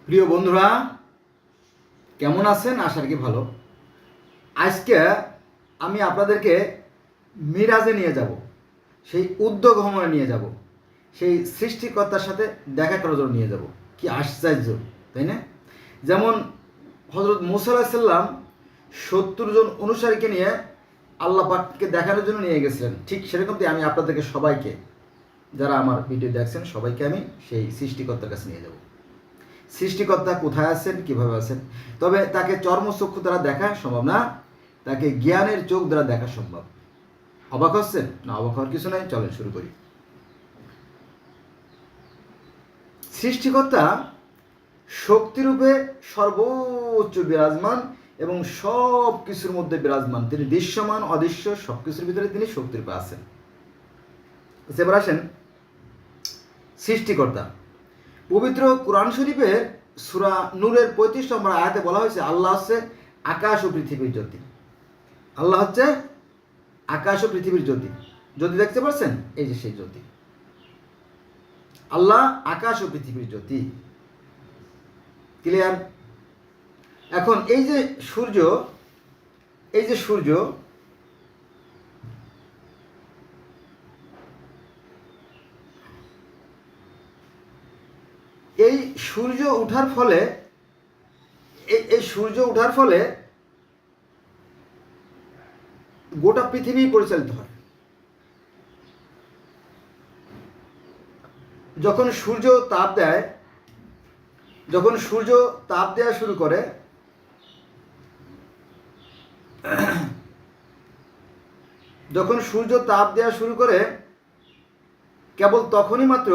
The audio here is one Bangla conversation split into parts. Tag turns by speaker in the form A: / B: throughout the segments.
A: প্রিয় বন্ধুরা, কেমন আছেন? আশা করি ভালো। আজকে আমি আপনাদেরকে মিরাজে নিয়ে যাব, সেই উদ্যোগ ভ্রমণে নিয়ে যাব, সেই সৃষ্টিকর্তার সাথে দেখা করার জন্য নিয়ে যাব। কি আশ্চর্য, তাই না? যেমন হজরত মুসা আলাইহিস সালাম 70 জন অনুসারীকে নিয়ে আল্লাহ পাককে দেখানোর জন্য নিয়ে গেছিলেন, ঠিক সেরকমই আমি আপনাদেরকে সবাইকে, যারা আমার ভিডিও দেখছেন সবাইকে আমি সেই সৃষ্টিকর্তার কাছে নিয়ে যাব। সৃষ্টিকর্তা কোথায় আছেন, কিভাবে আছেন? তবে তাকে চর্মচক্ষু দ্বারা দেখা সম্ভব না, তাকে জ্ঞানের চোখ দ্বারা দেখা সম্ভব। অবাক হচ্ছেন? না, অবাক হওয়ার কিছু নাই, চলেন শুরু করি। সৃষ্টিকর্তা শক্তিরূপে সর্বোচ্চ বিরাজমান এবং সব কিছুর মধ্যে বিরাজমান। তিনি দৃশ্যমান অদৃশ্য সব কিছুর ভিতরে তিনি শক্তিরূপে আছেন। এবার আসেন সৃষ্টিকর্তা। পবিত্র কোরআন শরীফের সূরা নূরের 35 নম্বর আয়াতে বলা হয়েছে আল্লাহ হচ্ছে আকাশ ও পৃথিবীর জ্যোতি। আল্লাহ হচ্ছে আকাশ ও পৃথিবীর জ্যোতি। জ্যোতি দেখতে পাচ্ছেন? এই যে সেই জ্যোতি। আল্লাহ আকাশ ও পৃথিবীর জ্যোতি। ক্লিয়ার? এখন এই যে সূর্য, এই যে সূর্য, এই সূর্য ওঠার ফলে, এই সূর্য ওঠার ফলে গোটা পৃথিবী পরিচালিত হয়। যখন সূর্য তাপ দেয়, যখন সূর্য তাপ দেওয়া শুরু করে, যখন সূর্য তাপ দেওয়া শুরু করে কেবল তখনই মাত্র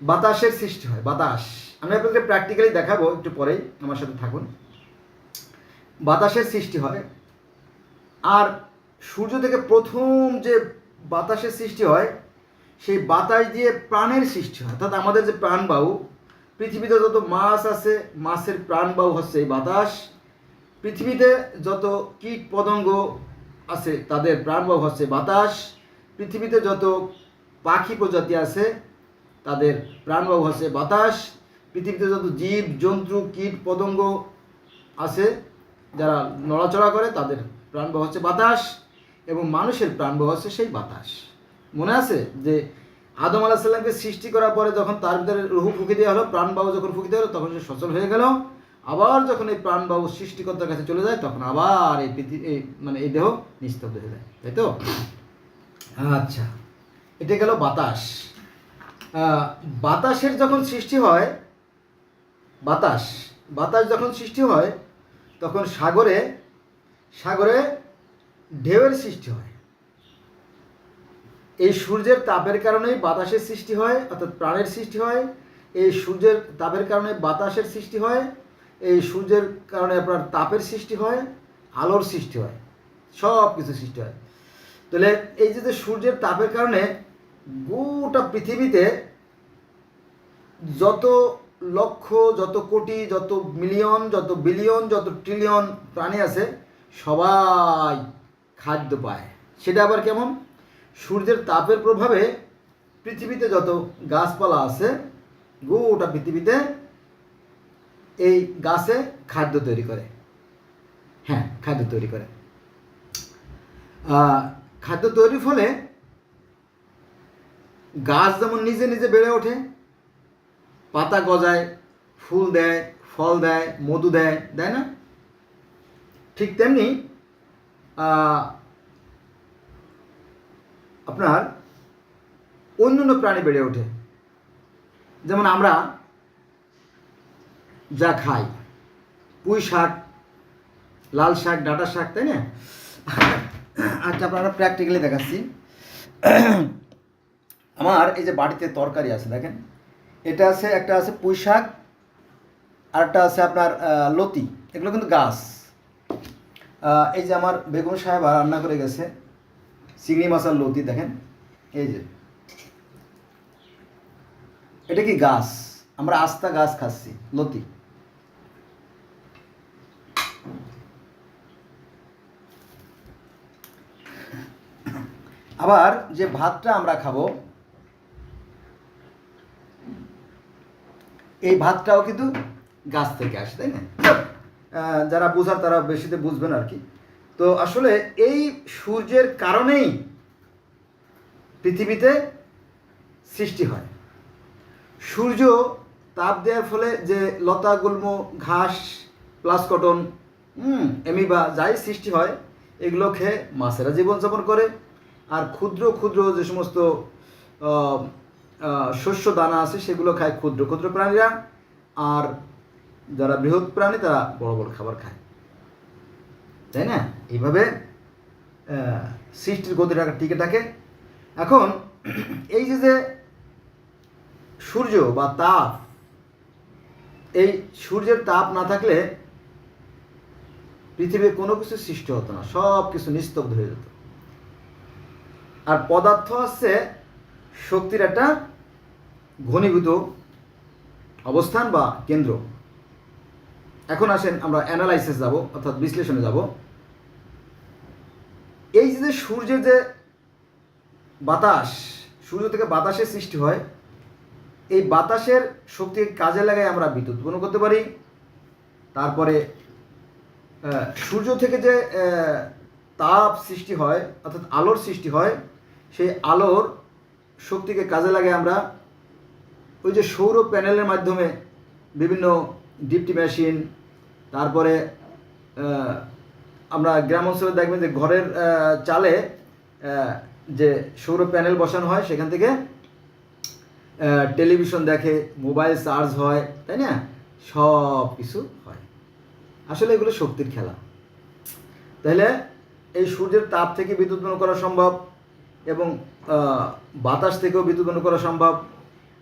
A: বাতাসের সৃষ্টি হয়। বাতাস আমি আপনাদের প্র্যাকটিক্যালি দেখাবো একটু পরেই, আমার সাথে থাকুন। বাতাসের সৃষ্টি হয়, আর সূর্য থেকে প্রথম যে বাতাসের সৃষ্টি হয়, সেই বাতাস দিয়ে প্রাণের সৃষ্টি হয়। অর্থাৎ আমাদের যে প্রাণবায়ু, পৃথিবীতে যত মাছ আছে, মাছের প্রাণবায়ু হচ্ছে এই বাতাস। পৃথিবীতে যত কীট পতঙ্গ আছে, তাদের প্রাণবায়ু হচ্ছে বাতাস। পৃথিবীতে যত পাখি প্রজাতি আছে, তাদের প্রাণবায়ু হচ্ছে বাতাস। পৃথিবীতে যত জীব জন্তু কীট পতঙ্গ আছে, যারা নড়াচড়া করে, তাদের প্রাণবায়ু হচ্ছে বাতাস। এবং মানুষের প্রাণবায়ু হচ্ছে সেই বাতাস। মনে আছে যে আদম আলাইহিস সালামকে সৃষ্টি করার পরে যখন তার ভিতরে রুহু ফুঁকে দেওয়া হলো, প্রাণবায়ু যখন ফুঁকে দেওয়া হলো, তখন সে সচল হয়ে গেল। আবার যখন এই প্রাণবায়ু সৃষ্টিকর্তার কাছে চলে যায়, তখন আবার এই পৃথিবী, মানে এই দেহ নিস্তব্ধ হয়ে যায়, তাই তো? আচ্ছা, এটা গেল বাতাস। বাতাসের যখন সৃষ্টি হয়, বাতাস বাতাস যখন সৃষ্টি হয়, তখন সাগরে সাগরে ঢেউয়ের সৃষ্টি হয়। এই সূর্যের তাপের কারণেই বাতাসের সৃষ্টি হয়, অর্থাৎ প্রাণের সৃষ্টি হয়। এই সূর্যের তাপের কারণে বাতাসের সৃষ্টি হয়। এই সূর্যের কারণে আপনার তাপের সৃষ্টি হয়, আলোর সৃষ্টি হয়, সব কিছু সৃষ্টি হয়। তাহলে এই যে সূর্যের তাপের কারণে গোটা পৃথিবীতে যত লক্ষ, যত কোটি, যত মিলিয়ন, যত বিলিয়ন, যত ট্রিলিয়ন প্রাণী আছে, সবাই খাদ্য পায়। সেটা আবার কেমন? সূর্যের তাপের প্রভাবে পৃথিবীতে যত গাছপালা আছে, গোটা পৃথিবীতে এই গাছে খাদ্য তৈরি করে। হ্যাঁ, খাদ্য তৈরি করে। খাদ্য তৈরির ফলে গাছ যেমন নিজে নিজে বেড়ে ওঠে, পাতা গজায়, ফুল দেয়, ফল দেয়, মধু দেয়, দেয় না? ঠিক তেমনি আপনার অন্যান্য প্রাণী বেড়ে ওঠে। যেমন আমরা যা খাই, পুঁই শাক, লাল শাক, ডাঁটা শাক, তাই না? আচ্ছা, আপনারা প্র্যাকটিক্যালি দেখাচ্ছি। আমার এই যে বাড়িতে তরকারি আছে, দেখেন, এটা আছে, একটা আছে পুঁই শাক, আর একটা আছে আপনার লতি। এগুলো কিন্তু গাছ। এই যে আমার বেগম সাহেবা রান্না করে গেছে চিংড়ি মাছ আর লতি, দেখেন, এই যে এটা কি গাছ? আমরা আস্তা গাছ খাচ্ছি, লতি। আবার যে ভাতটা আমরা খাবো, এই ভাতটাও কিন্তু গাছ থেকে আসে, তাই না? যারা বোঝার তারা বেশিতে বুঝবেন আর কি। তো আসলে এই সূর্যের কারণেই পৃথিবীতে সৃষ্টি হয়। সূর্য তাপ দেওয়ার ফলে যে লতা গুল্ম ঘাস প্লাস কটন অ্যামিবা যাই সৃষ্টি হয়, এগুলো খেয়ে মাছেরা জীবনযাপন করে। আর ক্ষুদ্র ক্ষুদ্র যে সমস্ত শস্য দানা আছে সেগুলো খায় ক্ষুদ্র ক্ষুদ্র প্রাণীরা, আর যারা বৃহৎ প্রাণী তারা বড় বড় খাবার খায়, তাই না? এইভাবে সৃষ্টির গতিটা টিকে থাকে। এখন এই যে সূর্য বা তাপ, এই সূর্যের তাপ না থাকলে পৃথিবীর কোনো কিছু সৃষ্টি হতো না, সব কিছু নিস্তব্ধ হয়ে যেত। আর পদার্থ হচ্ছে শক্তির একটা ঘনীভূত অবস্থান বা কেন্দ্র। এখন আসেন আমরা অ্যানালাইসিস যাব, অর্থাৎ বিশ্লেষণে যাব। এই যে সূর্যের যে বাতাস, সূর্য থেকে বাতাসের সৃষ্টি হয়, এই বাতাসের শক্তি কাজে লাগাই আমরা বিদ্যুৎ উৎপন্ন করতে পারি। তারপরে সূর্য থেকে যে তাপ সৃষ্টি হয় অর্থাৎ আলোর সৃষ্টি হয়, সেই আলোর শক্তিকে কাজে লাগে আমরা ওই যে সৌর প্যানেলের মাধ্যমে বিভিন্ন ডিপটি মেশিন, তারপরে আমরা গ্রাম অঞ্চলে দেখবেন যে ঘরের চালে যে সৌর প্যানেল বসানো হয়, সেখান থেকে টেলিভিশন দেখে, মোবাইল চার্জ হয়, তাই না? সব কিছু হয়। আসলে এগুলো শক্তির খেলা। তাহলে এই সূর্যের তাপ থেকে বিদ্যুৎ উৎপন্ন করা সম্ভব, এবং বাতাস থেকেও বিদ্যুৎ উৎপন্ন করা সম্ভব।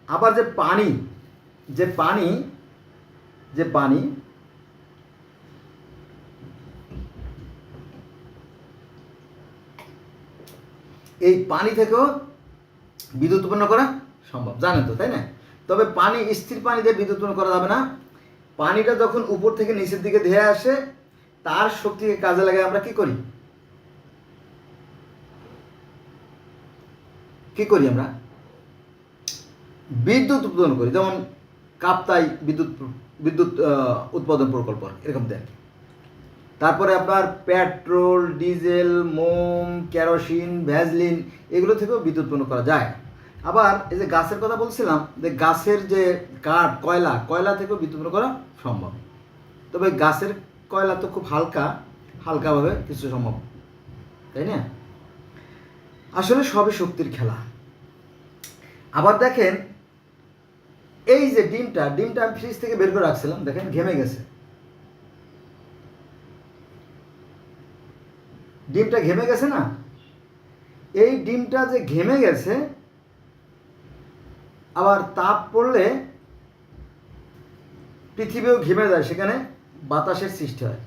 A: আবার যে পানি এই পানি থেকেও বিদ্যুৎ উৎপন্ন করা সম্ভব, জানেন তো, তাই না? তবে পানি, স্থির পানি দিয়ে বিদ্যুৎ উৎপন্ন করা যাবে না। পানিটা যখন উপর থেকে নিচের দিকে ধেয়ে আসে, তার শক্তিকে কাজে লাগায় আমরা কি করি আমরা বিদ্যুৎ উৎপাদন করি। যেমন কাপ্তাই বিদ্যুৎ উৎপাদন প্রকল্প এরকম দেন। তারপরে আপনার পেট্রোল, ডিজেল, মোম, কেরোসিন, ভ্যাসলিন, এগুলো থেকেও বিদ্যুৎ উৎপন্ন করা যায়। আবার এই যে গাছের কথা বলছিলাম, যে গাছের যে কাঠ, কয়লা থেকেও বিদ্যুৎ উৎপন্ন করা সম্ভব। তবে গাছের কয়লা তো খুব হালকাভাবে কিছু সম্ভব, তাই না? আসলে সবই শক্তির খেলা। আবার দেখেন এই যে ডিমটা আমি ফ্রিজ থেকে বের করে রাখছিলাম, দেখেন ঘেমে গেছে। ডিমটা ঘেমে গেছে না? এই ডিমটা যে ঘেমে গেছে, আবার তাপ পড়লে পৃথিবীও ঘেমে যায়, সেখানে বাতাসের সৃষ্টি হয়।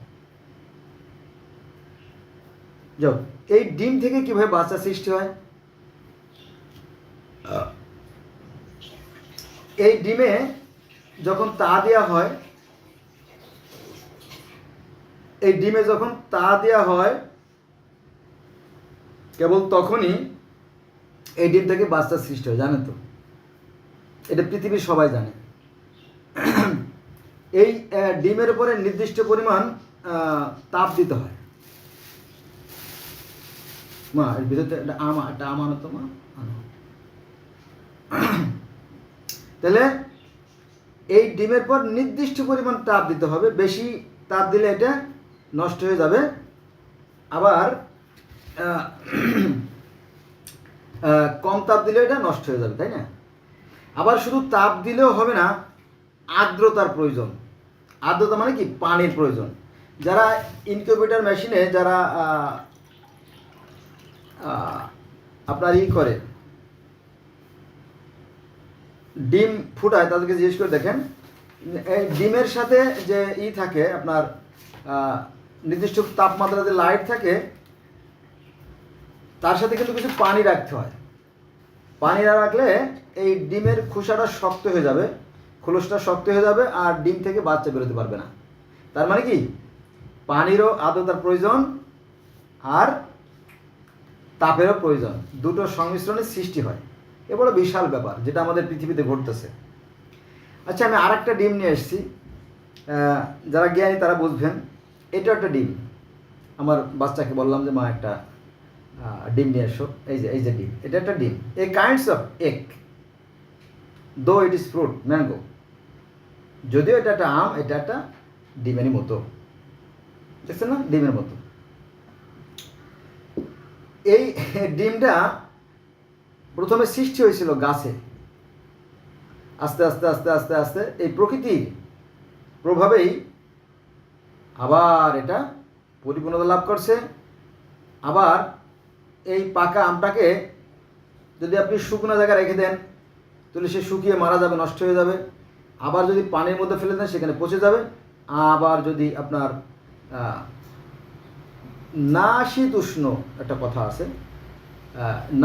A: যাও, এই ডিম থেকে কিভাবে বাতাস সৃষ্টি হয়? এই ডিমে যখন তা দেওয়া হয়, কেবল তখনই এই ডিম থেকে বাচ্চার সৃষ্টি হয়, জানেন তো? এটা পৃথিবীর সবাই জানে। এই ডিমের উপরে নির্দিষ্ট পরিমাণ তাপ দিতে হয়। মা এর ভিতরে একটা আম আনো তো মা। তাহলে এই ডিমের পর নির্দিষ্ট পরিমাণ তাপ দিতে হবে। বেশি তাপ দিলে এটা নষ্ট হয়ে যাবে, আবার কম তাপ দিলে এটা নষ্ট হয়ে যাবে, তাই না? আবার শুধু তাপ দিলেও হবে না, আর্দ্রতার প্রয়োজন। আর্দ্রতা মানে কি? পানির প্রয়োজন। যারা ইনকিউবেটর মেশিনে যারা আপনার করে ডিম ফুটায়, তাদেরকে জিজ্ঞেস করে দেখেন, এই ডিমের সাথে যে থাকে আপনার নির্দিষ্ট তাপমাত্রাতে লাইট থাকে, তার সাথে কিন্তু কিছু পানি রাখতে হয়। পানি না রাখলে এই ডিমের খোসাটা শক্ত হয়ে যাবে, খোলসটা শক্ত হয়ে যাবে, আর ডিম থেকে বাচ্চা বেরোতে পারবে না। তার মানে কি? পানিরও আর্দ্রতার প্রয়োজন, আর তাপেরও প্রয়োজন। দুটো সংমিশ্রণের সৃষ্টি হয়। এ বড় বিশাল ব্যাপার, যেটা আমাদের পৃথিবীতে ঘটতেছে। আচ্ছা, আমি আর একটা ডিম নিয়ে এসেছি, যারা জ্ঞানী তারা বুঝবেন। এটা একটা ডিম। আমার বাচ্চাকে বললাম যে মা একটা ডিম নিয়ে এসো, এই যে ডিম, এটা একটা ডিম। এ কাইন্ডস অফ এগ দো ইট ইজ ফ্রুট ম্যাঙ্গো। যদিও এটা একটা আম, এটা একটা ডিমেরই মতো, দেখছেন না, ডিমের মতো। এই ডিমটা প্রথমে সৃষ্টি হয়েছিল গাছে, আস্তে আস্তে আস্তে আস্তে আস্তে এই প্রকৃতির প্রভাবেই আবার এটা পরিপূর্ণতা লাভ করছে। আবার এই পাকা আমটাকে যদি আপনি শুকনো জায়গায় রেখে দেন তাহলে সে শুকিয়ে মারা যাবে, নষ্ট হয়ে যাবে। আবার যদি পানির মধ্যে ফেলে দেন সেখানে পচে যাবে। আবার যদি আপনার না শীত উষ্ণ একটা কথা আছে,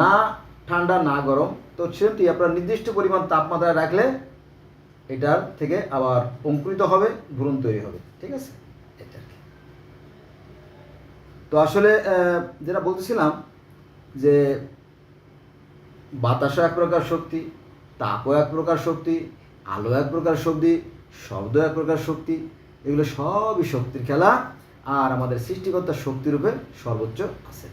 A: না ঠান্ডা না গরম, তো সেটি আপনার নির্দিষ্ট পরিমাণ তাপমাত্রায় রাখলে এটার থেকে আবার অঙ্কুরিত হবে, ভ্রূণ তৈরি হবে। ঠিক আছে, এটা আর কি। তো আসলে যেটা বলতেছিলাম যে বাতাসও এক প্রকার শক্তি, তাপও এক প্রকার শক্তি, আলো এক প্রকার শক্তি, শব্দ এক প্রকার শক্তি। এগুলো সবই শক্তির খেলা। আর আমাদের সৃষ্টিকর্তার শক্তিরূপে সর্বোচ্চ আছে।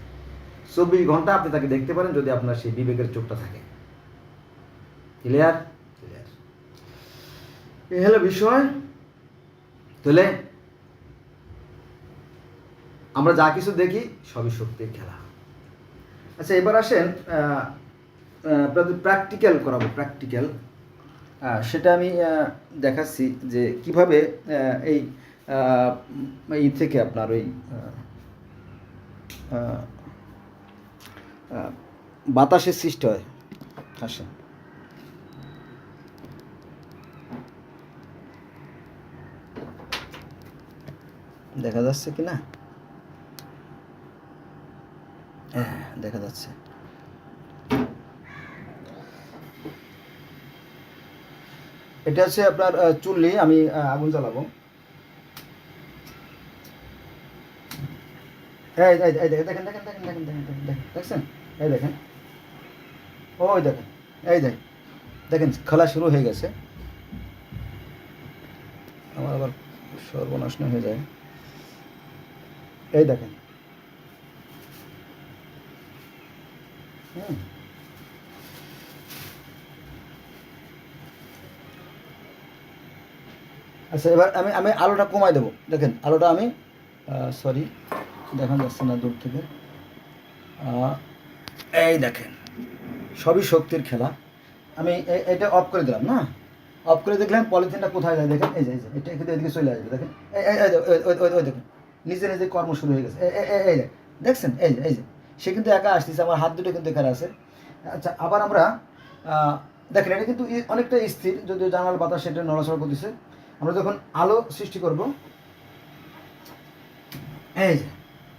A: 24 ঘন্টা আপনি তাকে দেখতে পারেন যদি আপনার সেই বিবেকের চোখটা থাকে। ক্লিয়ার? ক্লিয়ার। এই হলো বিষয়। তাহলে আমরা যা কিছু দেখি সবই শক্তির খেলা। আচ্ছা, এবার আসেন প্র্যাকটিক্যাল করাবো। প্র্যাকটিক্যাল সেটা আমি দেখাচ্ছি যে কিভাবে এই থেকে আপনার ওই বাতাসের সৃষ্টি হয়। আসেন, দেখা যাচ্ছে কি না? হ্যাঁ, দেখা যাচ্ছে। এটা হচ্ছে আপনার চুল্লি। আমি আগুন জ্বালাবো। এই দেখেন দেখেন দেখেন দেখেন দেখেন দেখেন দেখেন দেখছেন? এই দেখেন, ওই দেখেন, এই দেখেন খেলা শুরু হয়ে গেছে। আমার আবার সর্বনাশ না হয়ে যায়। এই দেখেন, আচ্ছা, এবার আমি আলোটা কমাই দেবো। দেখেন আলোটা আমি সরি, দেখা যাচ্ছে না দূর থেকে। এই দেখেন, সবই শক্তির খেলা। আমি এটা অফ করে দিলাম না। অফ করে দেখলেন পলিথিনটা কোথায় যায় দেখেন। এই যে এটা কিন্তু এদিকে চলে আসবে। দেখেন ওই দেখেন, নিজে নিজে কর্ম শুরু হয়ে গেছে। এই দেখছেন? এই যে সে কিন্তু একা আসতেছে, আমার হাত দুটো কিন্তু এখানে আছে। আচ্ছা, আবার আমরা দেখেন এটা কিন্তু অনেকটা স্থির, যদিও জানাল বাতাস সেটা নড়াচড়া করতেছে। আমরা যখন আলো সৃষ্টি করব, এই যে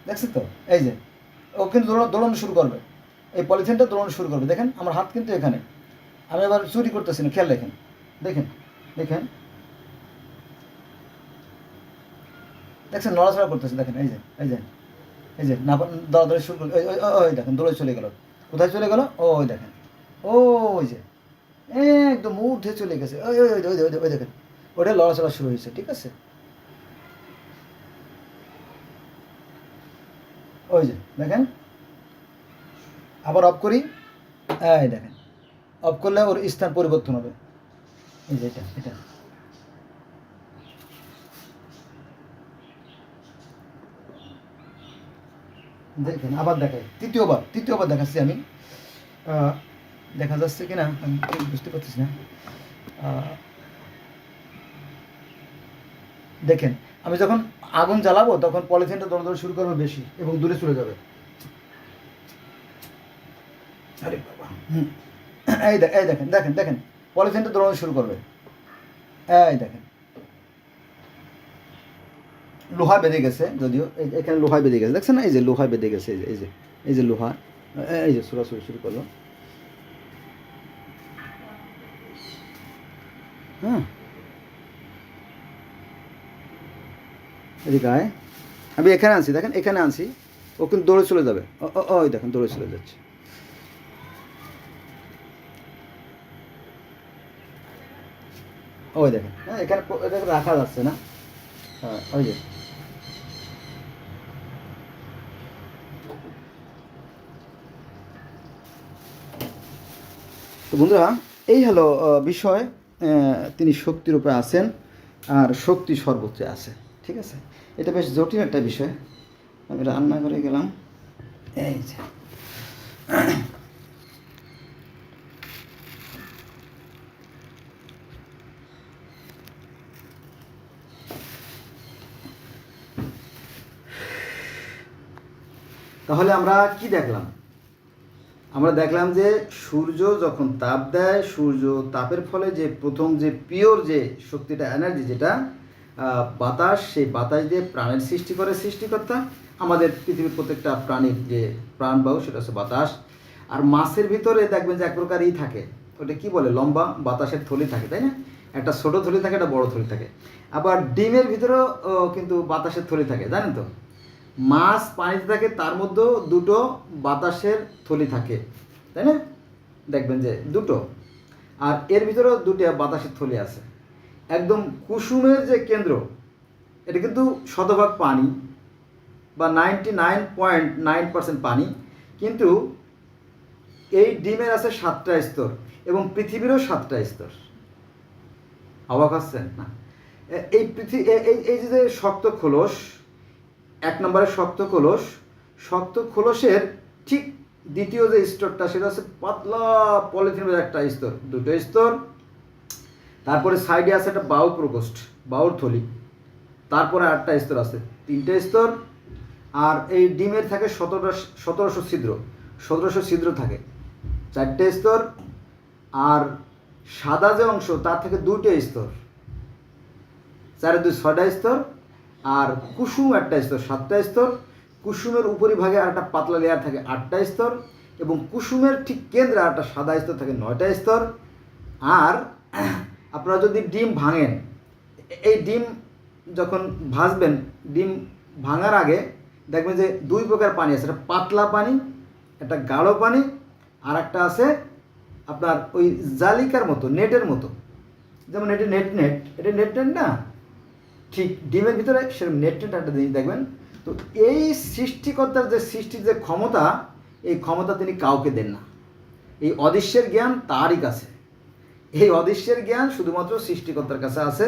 A: দেখছেন তো, এই যে ও কিন্তু দোলন শুরু করবে। এই পলিথিনটা দোলন শুরু করবে। দেখেন আমার হাত কিন্তু এখানে। আমি আবার চুরি করতেছি না, খেয়াল রাখেন। দেখেন দেখেন দেখছেন, নড়াচড়া করতেছে। দেখেন এই যে না দৌড়াদৌড়ি শুরু করবে। ওই দেখেন দৌড়ে চলে গেল। কোথায় চলে গেল? ওই দেখেন, ওই যে একদম ঊর্ধ্বে চলে গেছে। ওই দেখেন, ওটা লড়াচড়া শুরু হয়েছে। ঠিক আছে, ওই যে দেখেন। আবার অফ করি। এই দেখেন, অফ করলে ওর স্থান পরিবর্তন হবে। এই যে এটা দেখেন। আবার দেখাই, তৃতীয়বার দেখাচ্ছি আমি। দেখা যাচ্ছে কিনা আমি বুঝতে পারতেছি না। দেখেন, আমি যখন আগুন জ্বালাবো তখন পলিথিনটা দৌড়াদৌড়ি শুরু করবে বেশি এবং দূরে চলে যাবে। আরে বাবা, এই দেখেন দেখেন দেখেন, পলিথিনটা দৌড়ানো শুরু করবে। এই দেখেন, লোহা বেঁধে গেছে, যদিও এখানে লোহা বেঁধে গেছে। দেখছেন না? এই যে লোহা বেঁধে গেছে। এই যে লোহা, এই যে ছোড়াছুড়ি শুরু করলো। হ্যাঁ, এদিকে আয়। আমি এখানে আনছি, দেখেন এখানে আনছি। ও কিন্তু দৌড়ে চলে যাবে। ওই দেখেন দৌড়ে চলে যাচ্ছে। ওই দেখেন, হ্যাঁ এখানে এটাকে রাখা যাচ্ছে না, হ্যাঁ ওই যে। তো বন্ধুরা, এই হলো বিষয়। তিনি শক্তিরূপে আছেন আর শক্তি সর্বোচ্চে আছে, ঠিক আছে। এটা বেশ জটিল একটা বিষয়। আমি রান্নাঘরে গেলাম, এই যে তাহলে আমরা কি দেখলাম? আমরা দেখলাম যে সূর্য যখন তাপ দেয়, সূর্য তাপের ফলে যে প্রথম যে পিওর যে শক্তিটা, এনার্জি যেটা বাতাস, সেই বাতাস দিয়ে প্রাণের সৃষ্টি করে সৃষ্টিকর্তা। আমাদের পৃথিবীর প্রত্যেকটা প্রাণীর যে প্রাণবায়ু সেটা হচ্ছে বাতাস। আর মাছের ভিতরে দেখবেন যে এক প্রকার থাকে, ওটা কি বলে, লম্বা বাতাসের থলি থাকে, তাই না? একটা ছোটো থলি থাকে, একটা বড় থলি থাকে। আবার ডিমের ভিতরেও কিন্তু বাতাসের থলি থাকে, জানেন তো? মাছ পানিতে থাকে, তার মধ্যেও দুটো বাতাসের থলি থাকে, তাই না? দেখবেন যে দুটো, আর এর ভিতরেও দুটো বাতাসের থলি আছে। একদম কুসুমের যে কেন্দ্র, এটা কিন্তু শতভাগ পানি বা 99.9% পানি, কিন্তু এই ডিমের আছে 7টা স্তর এবং পৃথিবীরও 7টা স্তর। অবাক হচ্ছেন না? এই এই যে শক্ত খোলস, 1 নম্বরের শক্ত খোলসের ঠিক দ্বিতীয় যে স্তরটা, সেটা হচ্ছে পাতলা পলিথিনের একটা স্তর, দুটো স্তর। তারপরে সাইডে আছে একটা বায়ু প্রকোষ্ঠ, বায়ুর থলি। তারপরে 8টা স্তর আছে, 3টে স্তর। আর এই ডিমের থাকে 1700 ছিদ্র, 1700 ছিদ্র থাকে, 4টে স্তর। আর সাদা যে অংশ, তার থেকে 2টে স্তর, 4 2 6টা স্তর। আর কুসুম একটা স্তর, 7টা স্তর। কুসুমের উপরিভাগে আর একটা পাতলা লেয়ার থাকে, 8টা স্তর। এবং কুসুমের ঠিক কেন্দ্রে আর একটা সাদা স্তর থাকে, 9টা স্তর। আর আপনারা যদি ডিম ভাঙেন, এই ডিম যখন ভাজবেন, ডিম ভাঙার আগে দেখবেন যে 2 প্রকার পানি আছে, একটা পাতলা পানি, একটা গাঢ় পানি, আর একটা আছে আপনার ওই জালিকার মতো, নেটের মতো। যেমন এটা এটা নেট না, ঠিক ডিমের ভিতরে সেরকম নেট একটা জিনিস দেখবেন। তো এই সৃষ্টিকর্তার যে সৃষ্টির যে ক্ষমতা, এই ক্ষমতা তিনি কাউকে দেন না। এই অদৃশ্যের জ্ঞান তারই কাছে, এই অদৃশ্যের জ্ঞান শুধুমাত্র সৃষ্টিকর্তার কাছে আছে।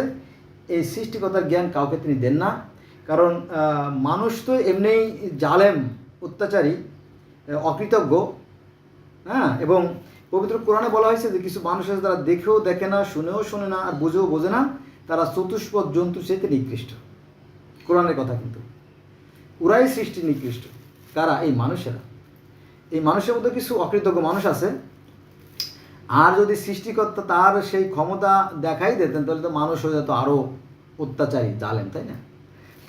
A: এই সৃষ্টিকর্তার জ্ঞান কাউকে তিনি দেন না, কারণ মানুষ তো এমনিই জালেম, অত্যাচারী, অকৃতজ্ঞ। হ্যাঁ, এবং পবিত্র কোরআনে বলা হয়েছে যে কিছু মানুষ আছে তারা দেখেও দেখে না, শুনেও শোনে না, আর বুঝেও বোঝে না, তারা চতুষ্পদ জন্তু চাইতে নিকৃষ্ট। কোরআনের কথা, কিন্তু ওরাই সৃষ্টি নিকৃষ্ট। কারা? এই মানুষেরা। এই মানুষের মধ্যে কিছু অকৃতজ্ঞ মানুষ আছে। আর যদি সৃষ্টিকর্তা তার সেই ক্ষমতা দেখাই দিতেন, তাহলে তো মানুষ হয়ে যেত আরও অত্যাচারী, জালেম, তাই না?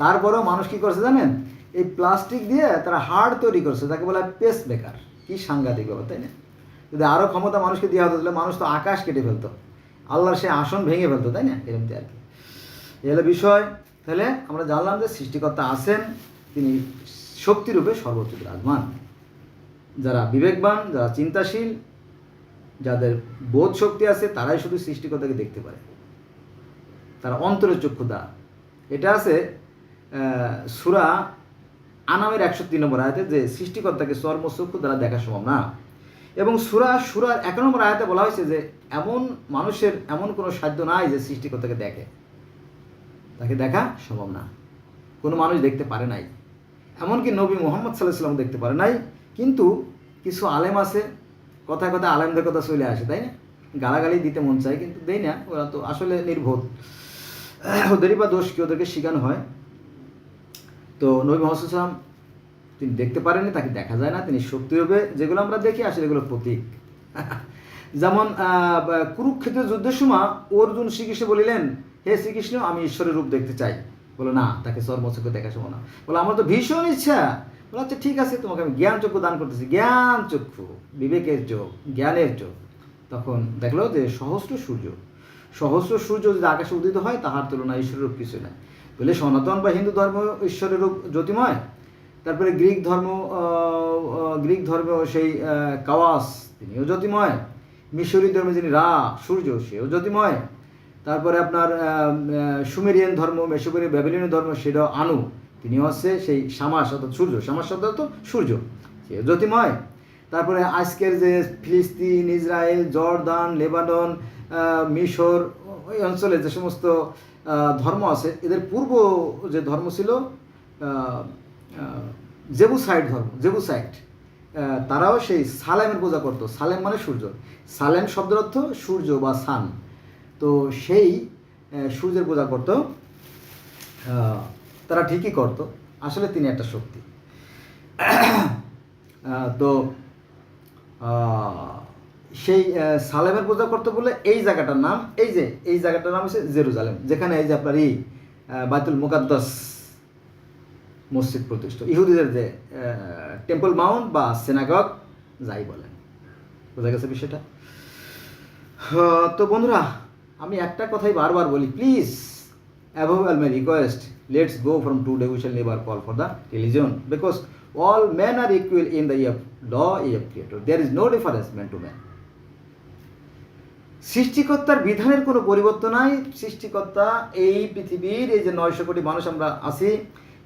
A: তারপরেও মানুষ কী করছে জানেন? এই প্লাস্টিক দিয়ে তারা হাড় তৈরি করছে, তাকে বলা হয় পেস মেকার। কী সাংঘাতিক ব্যাপার, তাই না? যদি আরও ক্ষমতা মানুষকে দেওয়া হতো, তাহলে মানুষ তো আকাশ কেটে ফেলতো, আল্লাহর সে আসন ভেঙে ফেলতো, তাই না? এরকম আর কি এই হলো বিষয়। তাহলে আমরা জানলাম যে সৃষ্টিকর্তা আছেন, তিনি শক্তিরূপে সর্বোচ্চ বিরাজমান। যারা বিবেকবান, যারা চিন্তাশীল, যাদের বোধ শক্তি আছে, তারাই শুধু সৃষ্টিকর্তাকে দেখতে পারে, তারা অন্তরের চক্ষু দ্বারা। এটা আছে সূরা আনামের 103 নম্বর আয়াতে, যে সৃষ্টিকর্তাকে চর্মচক্ষু দ্বারা দেখা সম্ভব না। এবং সূরার 1 নম্বর আয়াতে বলা হয়েছে যে এমন মানুষের এমন কোনো সাধ্য নাই যে সৃষ্টিকর্তাকে দেখে, তাকে দেখা সম্ভব না, কোনো মানুষ দেখতে পারে নাই, এমনকি নবী মুহাম্মদ সাল্লাল্লাহু আলাইহি ওয়াসাল্লাম দেখতে পারে নাই। কিন্তু কিছু আলেম আছে, কথায় কথায় আলেমদের কথা চলে আসে, তাই না? গালাগালি দিতে মন চায়, কিন্তু দেই না, ওরা তো আসলে নির্বোধ, ওদেরই বা দোষ কি, ওদেরকে শেখানো হয়। তো নবী মুহাম্মদ সাল্লাল্লাহু আলাইহি ওয়াসাল্লাম তিনি দেখতে পারেননি, তাকে দেখা যায় না, তিনি শক্তিরূপে। যেগুলো আমরা দেখি আসলে এগুলো প্রতীক। যেমন কুরুক্ষেত্রের যুদ্ধের সময় অর্জুন শ্রীকৃষ্ণ বলিলেন, হে শ্রীকৃষ্ণ, আমি ঈশ্বরের রূপ দেখতে চাই। বলো না, তাকে চর্মচক্ষু দেখা সম্ভব না। বলো আমার তো ভীষণ ইচ্ছা। বলো আচ্ছা ঠিক আছে, তোমাকে আমি জ্ঞান চক্ষু দান করতেছি, জ্ঞান চক্ষু, বিবেকের চোখ, জ্ঞানের চোখ। তখন দেখলো যে সহস্র সূর্য যদি আকাশে উদিত হয়, তাহার তুলনায় ঈশ্বরের রূপ কিছু নাই। বলে সনাতন বা হিন্দু ধর্ম ঈশ্বরের রূপ জ্যোতিময়। তারপরে গ্রিক ধর্ম সেই কাওয়াস, তিনিও জ্যোতিময়। মিশরী ধর্মে যিনি রা, সূর্য, সেও জ্যোতিময়। তারপরে আপনার সুমেরিয়ান ধর্ম, মেসোপটেমিয়ান ব্যাবিলনীয় ধর্ম, সেটাও আনু, তিনি হচ্ছে সেই শামাস অর্থাৎ সূর্য, শামাস শব্দ তো সূর্য, সে জ্যোতিময়। তারপরে আজকের যে ফিলিস্তিন, ইসরায়েল, জর্দান, লেবানন, মিশর, ওই অঞ্চলে যে সমস্ত ধর্ম আছে, এদের পূর্ব যে ধর্ম ছিল জেবুসাইট ধর্ম, জেবুসাইট, তারাও সেই সালেমের পূজা করতো। সালেম মানে সূর্য, সালেম শব্দের অর্থ সূর্য বা সান। তো সেই সূর্যের পূজা করতো, তারা ঠিকই করতো, আসলে তিনি একটা শক্তি। তো সেই সালেমের পূজা করতে বলে এই জায়গাটার নাম, এই জায়গাটার নাম হচ্ছে জেরুজালেম, যেখানে এই যে আপনার এই বাইতুল মুকাদ্দাস মসজিদ প্রতিষ্ঠিত, ইহুদিদের যে টেম্পল মাউন্ট বা সিনাগগ যাই বলেন। বোঝা গেছে বিষয়টা? তো বন্ধুরা, আমি একটা কথাই বারবার বলি, please above all my request, let's go from today we shall never call for the religion, because all men are equal in the law of creator, there is no difference man to man. সৃষ্টিকর্তার বিধানের কোনো পরিবর্তন নাই। সৃষ্টিকর্তা এই পৃথিবীর এই যে 900 কোটি মানুষ আমরা আছি,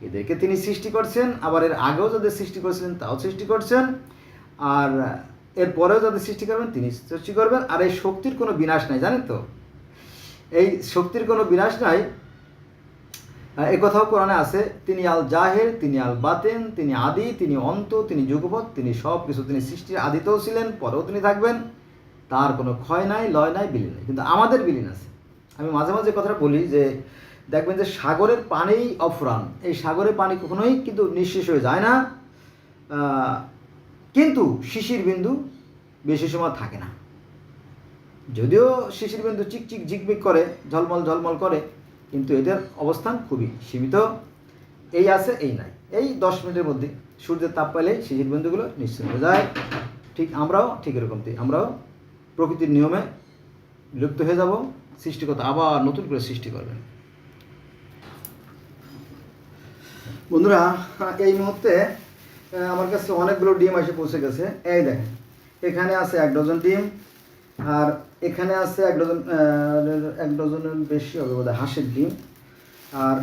A: এদেরকে তিনি সৃষ্টি করছেন, আবার এর আগেও যাদের সৃষ্টি করছিলেন তাও সৃষ্টি করছেন, আর এর পরেও যাদের সৃষ্টি করবেন তিনি সৃষ্টি করবেন। আর এই শক্তির কোনো বিনাশ নাই, জানেন তো? এই শক্তির কোনো বিনাশ নাই, এ কথাও কোরআনে আছে, তিনি আল জাহের, তিনি আল বাতেন, তিনি আদি, তিনি অন্ত, তিনি যুগপৎ, তিনি সব কিছু। তিনি সৃষ্টির আদিতেও ছিলেন, পরেও তিনি থাকবেন, তার কোনো ক্ষয় নাই, লয় নাই, বিলীন নাই। কিন্তু আমাদের বিলীন আছে। আমি মাঝে মাঝে কথাটা বলি যে দেখবেন যে সাগরের পানিই অফুরান, এই সাগরের পানি কখনোই কিন্তু নিঃশেষ হয়ে যায় না, কিন্তু শিশির বিন্দু বেশি সময় থাকে না। যদিও শিশির বিন্দু চিকচিক ঝিকমিক করে, ঝলমল ঝলমল করে, কিন্তু এটার অবস্থান খুবই সীমিত। এই আছে, এই নাই, এই 10 মিনিটের মধ্যে সূর্যের তাপ পাইলে শিশির বিন্দুগুলো নিশ্চিত হয়ে যায়। ঠিক আমরাও ঠিক এরকম, আমরাও প্রকৃতির নিয়মে লুপ্ত হয়ে যাব, সৃষ্টিকর্তা আবার নতুন করে সৃষ্টি করবেন। বন্ধুরা, এই মুহূর্তে আমার কাছে অনেকগুলো ডিম এসে পৌঁছে গেছে। এই দেখেন, এখানে আছে 1 ডজন ডিম, আর এখানে আছে 1 ডজনের বেশি হবে বোধহয় হাঁসের ডিম, আর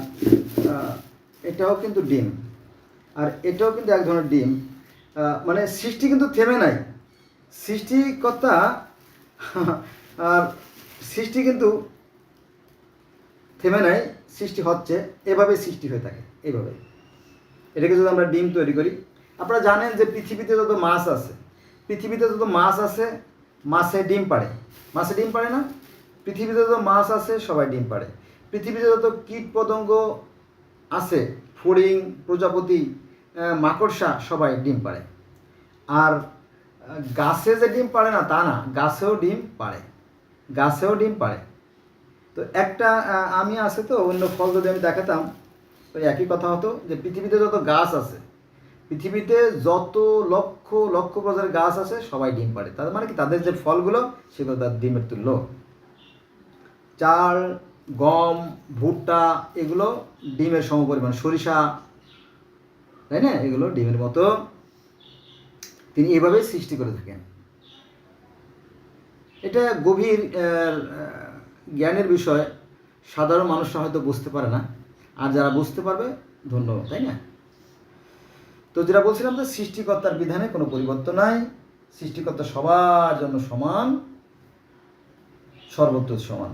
A: এটাও কিন্তু ডিম, আর এটাও কিন্তু এক ধরনের ডিম। মানে সৃষ্টি কিন্তু থেমে নাই, সৃষ্টিকর্তা আর সৃষ্টি কিন্তু থেমে নাই, সৃষ্টি হচ্ছে, এভাবে সৃষ্টি হয়ে থাকে, এইভাবে। এটাকে যদি আমরা ডিম তৈরি করি, আপনারা জানেন যে পৃথিবীতে যত মাছ আছে, মাছে ডিম পাড়ে, মাছে ডিম পাড়ে না? পৃথিবীতে যত মাছ আছে সবাই ডিম পাড়ে। পৃথিবীতে যত কীট পতঙ্গ আছে, ফড়িং, প্রজাপতি, মাকড়সা, সবাই ডিম পাড়ে। আর গাছে যে ডিম পাড়ে না তা না, গাছেও ডিম পাড়ে। তো একটা আমি আছে, তো অন্য ফল যদি আমি দেখাতাম তো একই কথা হতো, যে পৃথিবীতে যত গাছ আছে, পৃথিবীতে যত লক্ষ লক্ষ প্রজাতির গাছ আছে সবাই ডিম পাড়ে। তার মানে কি, তাদের যে ফলগুলো সেগুলো তার ডিমের তুল্য। চাল, গম, ভুট্টা, এগুলো ডিমের সমপরিমাণ, সরিষা, তাই না? এগুলো ডিমের মতো। তিনি এভাবেই সৃষ্টি করে থাকেন। এটা গভীর জ্ঞানের বিষয়, সাধারণ মানুষরা হয়তো বুঝতে পারে না, আর যারা বুঝতে পারবে ধন্যবাদ, তাই না? তো যেটা বলছিলাম, যে সৃষ্টিকর্তার বিধানে কোনো পরিবর্তন নাই, সৃষ্টিকর্তা সবার জন্য সমান, সর্বত্র সমান।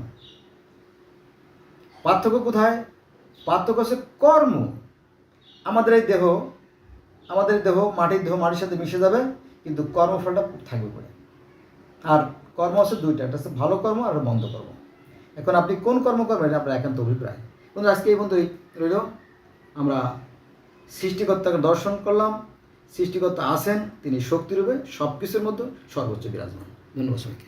A: পার্থক্য কোথায়? পার্থক্য হচ্ছে কর্ম। আমাদের এই দেহ মাটির দেহ, মাটির সাথে মিশে যাবে, কিন্তু কর্মফলটা থাকবে পড়ে। আর কর্ম হচ্ছে দুইটা, একটা হচ্ছে ভালো কর্ম আর মন্দ কর্ম। এখন আপনি কোন কর্ম করবেন এটা আপনার একান্ত অভিপ্রায়। কিন্তু আজকে এই পর্যন্তই রইল। আমরা সৃষ্টিকর্তাকে দর্শন করলাম, সৃষ্টিকর্তা আছেন, তিনি শক্তিরূপে সব কিছুর মধ্যে সর্বোচ্চ বিরাজমান। ধন্যবাদ সবাইকে।